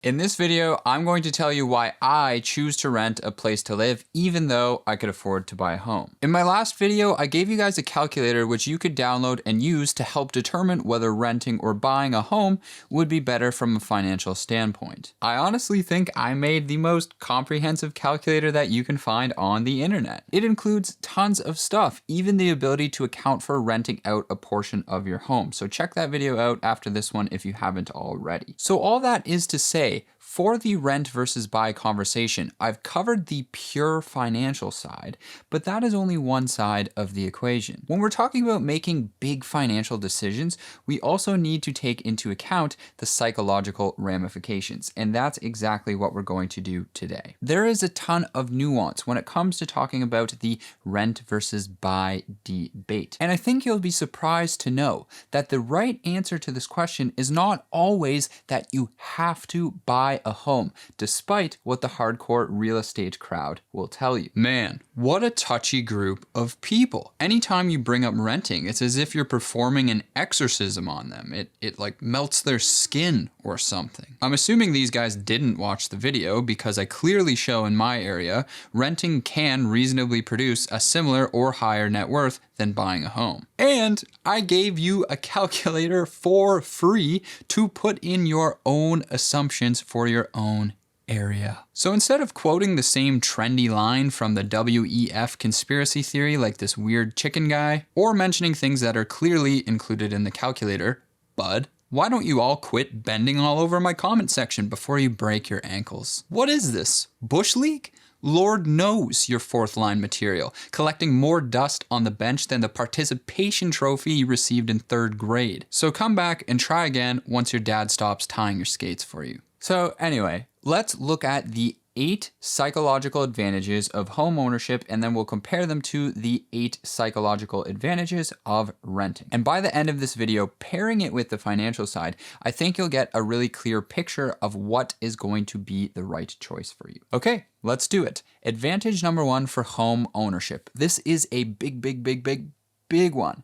In this video, I'm going to tell you why I choose to rent a place to live even though I could afford to buy a home. In my last video, I gave you guys a calculator which you could download and use to help determine whether renting or buying a home would be better from a financial standpoint. I honestly think I made the most comprehensive calculator that you can find on the internet. It includes tons of stuff, even the ability to account for renting out a portion of your home. So check that video out after this one if you haven't already. So all that is to say, for the rent versus buy conversation, I've covered the pure financial side, but that is only one side of the equation. When we're talking about making big financial decisions, we also need to take into account the psychological ramifications, and that's exactly what we're going to do today. There is a ton of nuance when it comes to talking about the rent versus buy debate, and I think you'll be surprised to know that the right answer to this question is not always that you have to buy a home, despite what the hardcore real estate crowd will tell you. Man, what a touchy group of people. Anytime you bring up renting, it's as if you're performing an exorcism on them. It like melts their skin or something. I'm assuming these guys didn't watch the video because I clearly show in my area, renting can reasonably produce a similar or higher net worth than buying a home. And I gave you a calculator for free to put in your own assumptions for your own area. So instead of quoting the same trendy line from the WEF conspiracy theory like this weird chicken guy, or mentioning things that are clearly included in the calculator, bud, why don't you all quit bending all over my comment section before you break your ankles? What is this? Bush League? Lord knows you're fourth line material, collecting more dust on the bench than the participation trophy you received in 3rd grade. So come back and try again once your dad stops tying your skates for you. So anyway, let's look at the 8 psychological advantages of home ownership, and then we'll compare them to the 8 psychological advantages of renting. And by the end of this video, pairing it with the financial side, I think you'll get a really clear picture of what is going to be the right choice for you. Okay, let's do it. Advantage number 1 for home ownership. This is a big one.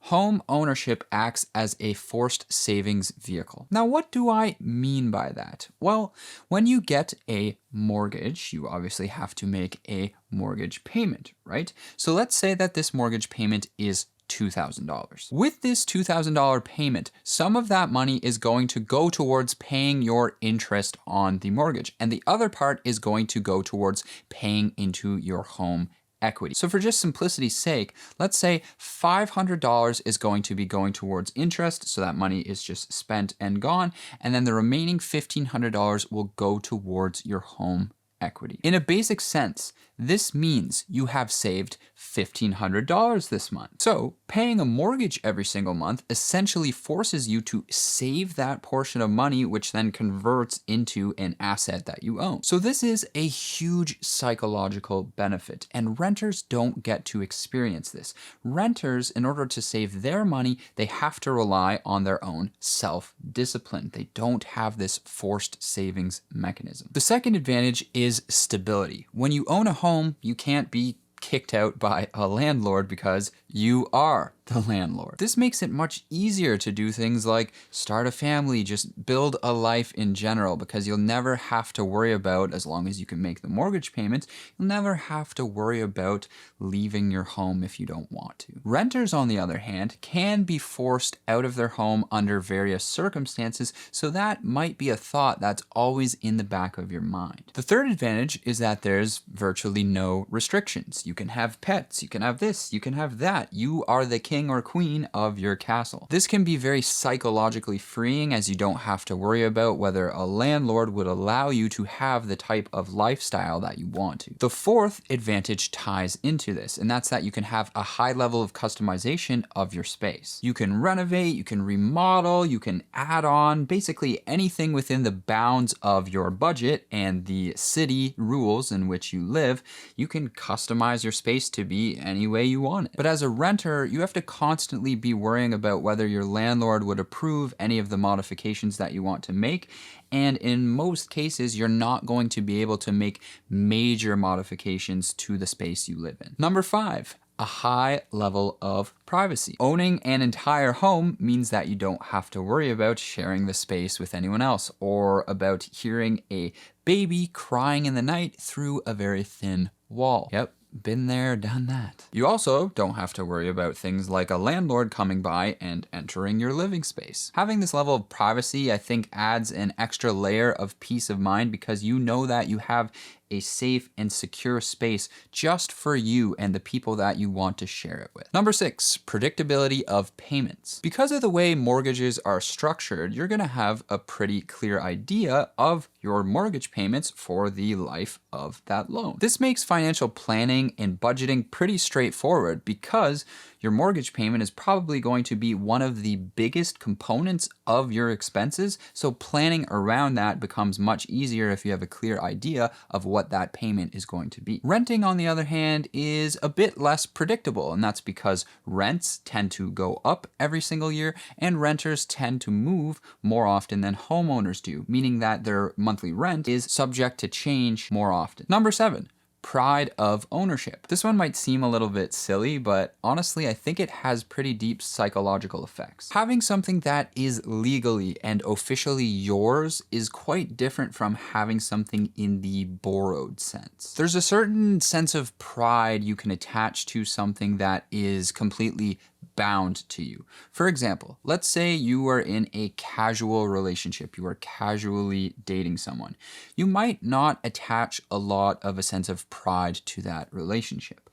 Home ownership acts as a forced savings vehicle. Now, what do I mean by that? Well, when you get a mortgage, you obviously have to make a mortgage payment, right? So let's say that this mortgage payment is $2,000. With this $2,000 payment, some of that money is going to go towards paying your interest on the mortgage, and the other part is going to go towards paying into your home equity. So for just simplicity's sake, let's say $500 is going to be going towards interest, so that money is just spent and gone, and then the remaining $1,500 will go towards your home equity. In a basic sense, this means you have saved $1,500 this month. So paying a mortgage every single month essentially forces you to save that portion of money, which then converts into an asset that you own. So this is a huge psychological benefit, and renters don't get to experience this. Renters, in order to save their money, they have to rely on their own self-discipline. They don't have this forced savings mechanism. The second advantage is stability. When you own a home, you can't be kicked out by a landlord because you are the landlord. This makes it much easier to do things like start a family, just build a life in general, because you'll never have to worry about, as long as you can make the mortgage payments, you'll never have to worry about leaving your home if you don't want to. Renters, on the other hand, can be forced out of their home under various circumstances, so that might be a thought that's always in the back of your mind. The third advantage is that there's virtually no restrictions. You can have pets, you can have this, you can have that. You are the king or queen of your castle. This can be very psychologically freeing, as you don't have to worry about whether a landlord would allow you to have the type of lifestyle that you want to. The fourth advantage ties into this, and that's that you can have a high level of customization of your space. You can renovate, you can remodel, you can add on basically anything within the bounds of your budget and the city rules in which you live. You can customize your space to be any way you want it. But as a renter, you have to constantly be worrying about whether your landlord would approve any of the modifications that you want to make. And in most cases, you're not going to be able to make major modifications to the space you live in. Number 5, a high level of privacy. Owning an entire home means that you don't have to worry about sharing the space with anyone else or about hearing a baby crying in the night through a very thin wall. Yep. Been there, done that. You also don't have to worry about things like a landlord coming by and entering your living space. Having this level of privacy, I think, adds an extra layer of peace of mind because you know that you have a safe and secure space just for you and the people that you want to share it with. Number 6, predictability of payments. Because of the way mortgages are structured, you're gonna have a pretty clear idea of your mortgage payments for the life of that loan. This makes financial planning and budgeting pretty straightforward because your mortgage payment is probably going to be one of the biggest components of your expenses, so planning around that becomes much easier if you have a clear idea of what that payment is going to be. Renting, on the other hand, is a bit less predictable, and that's because rents tend to go up every single year, and renters tend to move more often than homeowners do, meaning that their monthly rent is subject to change more often. Number 7, pride of ownership. This one might seem a little bit silly, but honestly, I think it has pretty deep psychological effects. Having something that is legally and officially yours is quite different from having something in the borrowed sense. There's a certain sense of pride you can attach to something that is completely bound to you. For example, let's say you are in a casual relationship, you are casually dating someone. You might not attach a lot of a sense of pride to that relationship.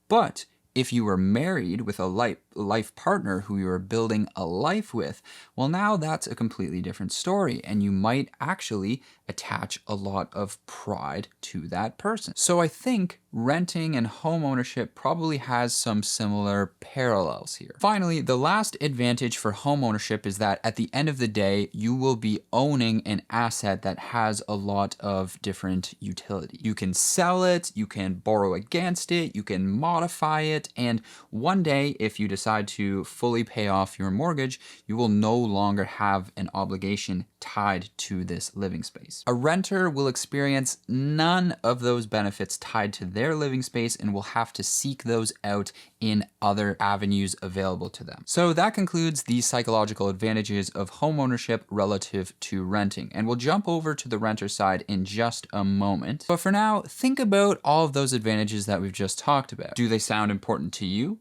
But if you were married with a life partner who you are building a life with, well, now that's a completely different story, and you might actually attach a lot of pride to that person. So I think renting and home ownership probably has some similar parallels here. Finally, the last advantage for home ownership is that at the end of the day, you will be owning an asset that has a lot of different utility. You can sell it, you can borrow against it, you can modify it, and one day, if you decide to fully pay off your mortgage, you will no longer have an obligation tied to this living space. A renter will experience none of those benefits tied to their living space and will have to seek those out in other avenues available to them. So that concludes the psychological advantages of home ownership relative to renting. And we'll jump over to the renter side in just a moment. But for now, think about all of those advantages that we've just talked about. Do they sound important to you?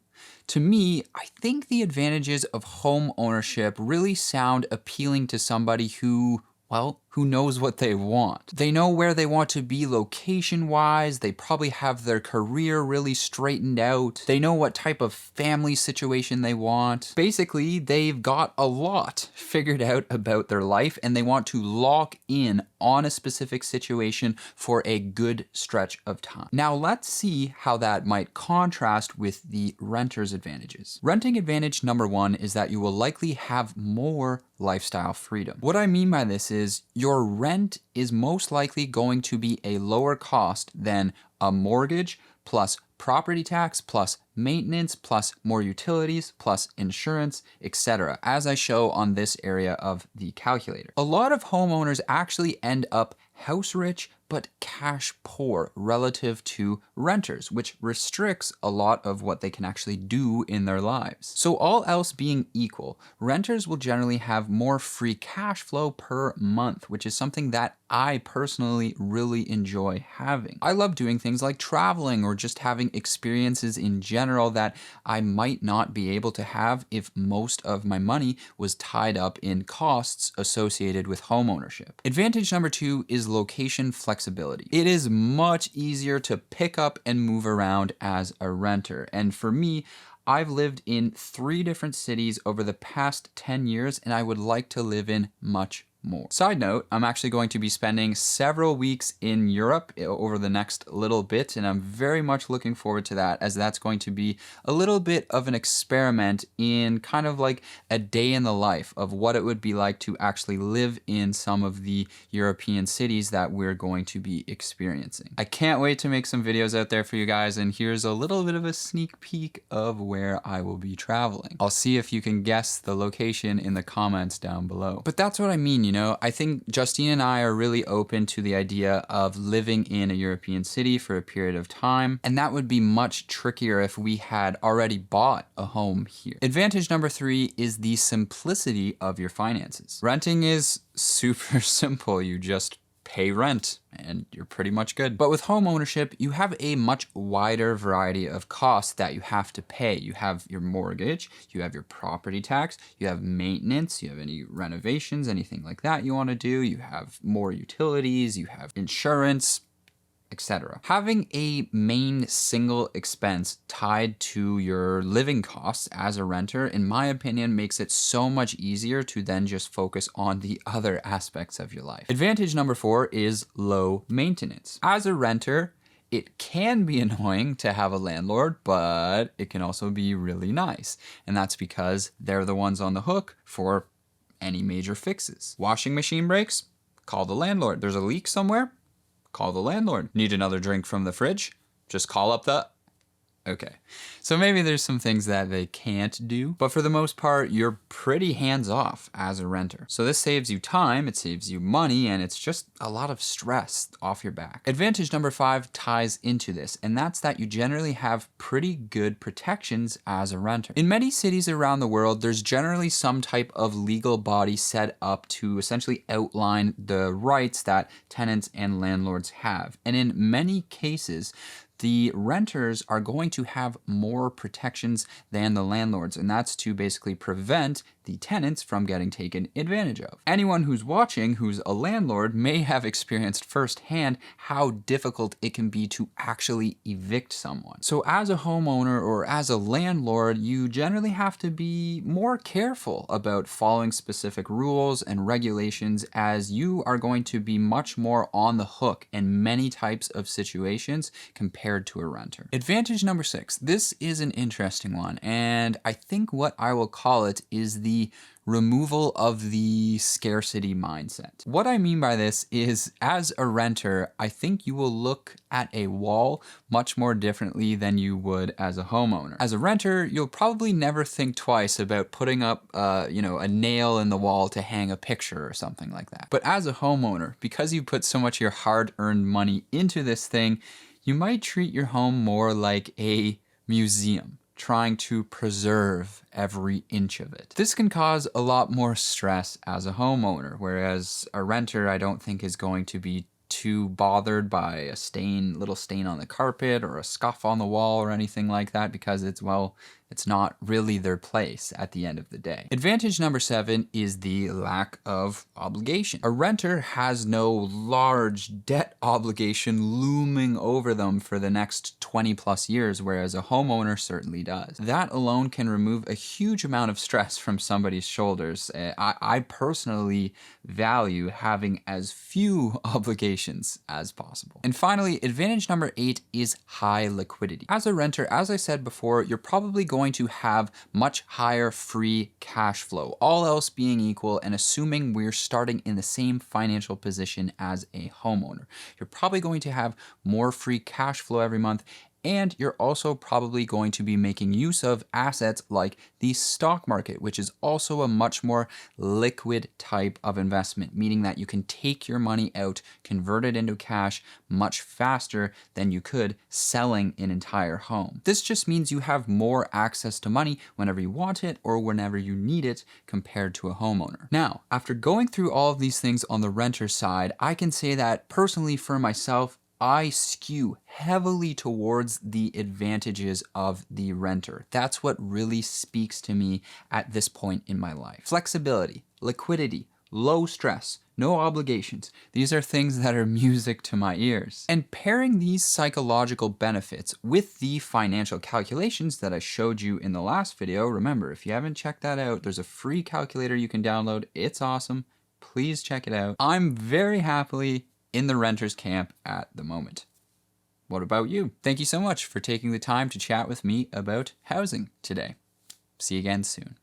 To me, I think the advantages of home ownership really sound appealing to somebody who, well, who knows what they want. They know where they want to be location-wise, they probably have their career really straightened out, they know what type of family situation they want. Basically, they've got a lot figured out about their life and they want to lock in on a specific situation for a good stretch of time. Now let's see how that might contrast with the renter's advantages. Renting advantage number 1 is that you will likely have more lifestyle freedom. What I mean by this is your rent is most likely going to be a lower cost than a mortgage plus property tax plus maintenance plus more utilities plus insurance, etc., as I show on this area of the calculator. A lot of homeowners actually end up house rich but cash poor relative to renters, which restricts a lot of what they can actually do in their lives. So all else being equal, renters will generally have more free cash flow per month, which is something that I personally really enjoy having. I love doing things like traveling or just having experiences in general that I might not be able to have if most of my money was tied up in costs associated with homeownership. Advantage number 2 is location flexibility. It is much easier to pick up and move around as a renter. And for me, I've lived in 3 different cities over the past 10 years, and I would like to live in much more. Side note, I'm actually going to be spending several weeks in Europe over the next little bit, and I'm very much looking forward to that, as that's going to be a little bit of an experiment in kind of like a day in the life of what it would be like to actually live in some of the European cities that we're going to be experiencing. I can't wait to make some videos out there for you guys, and here's a little bit of a sneak peek of where I will be traveling. I'll see if you can guess the location in the comments down below. But that's what I mean, know, I think Justine and I are really open to the idea of living in a European city for a period of time, and that would be much trickier if we had already bought a home here. Advantage number 3 is the simplicity of your finances. Renting is super simple. You just pay rent and you're pretty much good. But with home ownership, you have a much wider variety of costs that you have to pay. You have your mortgage, you have your property tax, you have maintenance, you have any renovations, anything like that you want to do, you have more utilities, you have insurance, etc. Having a main single expense tied to your living costs as a renter, in my opinion, makes it so much easier to then just focus on the other aspects of your life. Advantage number 4 is low maintenance. As a renter, it can be annoying to have a landlord, but it can also be really nice. And that's because they're the ones on the hook for any major fixes. Washing machine breaks? Call the landlord. There's a leak somewhere? Call the landlord. Need another drink from the fridge? Just call up the... Okay, so maybe there's some things that they can't do, but for the most part, you're pretty hands-off as a renter. So this saves you time, it saves you money, and it's just a lot of stress off your back. Advantage number 5 ties into this, and that's that you generally have pretty good protections as a renter. In many cities around the world, there's generally some type of legal body set up to essentially outline the rights that tenants and landlords have. And in many cases, the renters are going to have more protections than the landlords, and that's to basically prevent the tenants from getting taken advantage of. Anyone who's watching who's a landlord may have experienced firsthand how difficult it can be to actually evict someone. So as a homeowner or as a landlord, you generally have to be more careful about following specific rules and regulations, as you are going to be much more on the hook in many types of situations compared to a renter. Advantage number 6. This is an interesting one, and I think what I will call it is the removal of the scarcity mindset. What I mean by this is, as a renter, I think you will look at a wall much more differently than you would as a homeowner. As a renter, you'll probably never think twice about putting up a nail in the wall to hang a picture or something like that. But as a homeowner, because you put so much of your hard-earned money into this thing, you might treat your home more like a museum, trying to preserve every inch of it. This can cause a lot more stress as a homeowner, whereas a renter I don't think is going to be too bothered by a little stain on the carpet or a scuff on the wall or anything like that, because it's not really their place at the end of the day. Advantage number 7 is the lack of obligation. A renter has no large debt obligation looming over them for the next 20 plus years, whereas a homeowner certainly does. That alone can remove a huge amount of stress from somebody's shoulders. I personally value having as few obligations as possible. And finally, advantage number 8 is high liquidity. As a renter, as I said before, you're probably going to have much higher free cash flow, all else being equal, and assuming we're starting in the same financial position as a homeowner. You're probably going to have more free cash flow every month, and you're also probably going to be making use of assets like the stock market, which is also a much more liquid type of investment, meaning that you can take your money out, convert it into cash much faster than you could selling an entire home. This just means you have more access to money whenever you want it or whenever you need it compared to a homeowner. Now, after going through all of these things on the renter side, I can say that personally for myself, I skew heavily towards the advantages of the renter. That's what really speaks to me at this point in my life. Flexibility, liquidity, low stress, no obligations. These are things that are music to my ears. And pairing these psychological benefits with the financial calculations that I showed you in the last video, remember, if you haven't checked that out, there's a free calculator you can download. It's awesome. Please check it out. I'm very happily in the renter's camp at the moment. What about you? Thank you so much for taking the time to chat with me about housing today. See you again soon.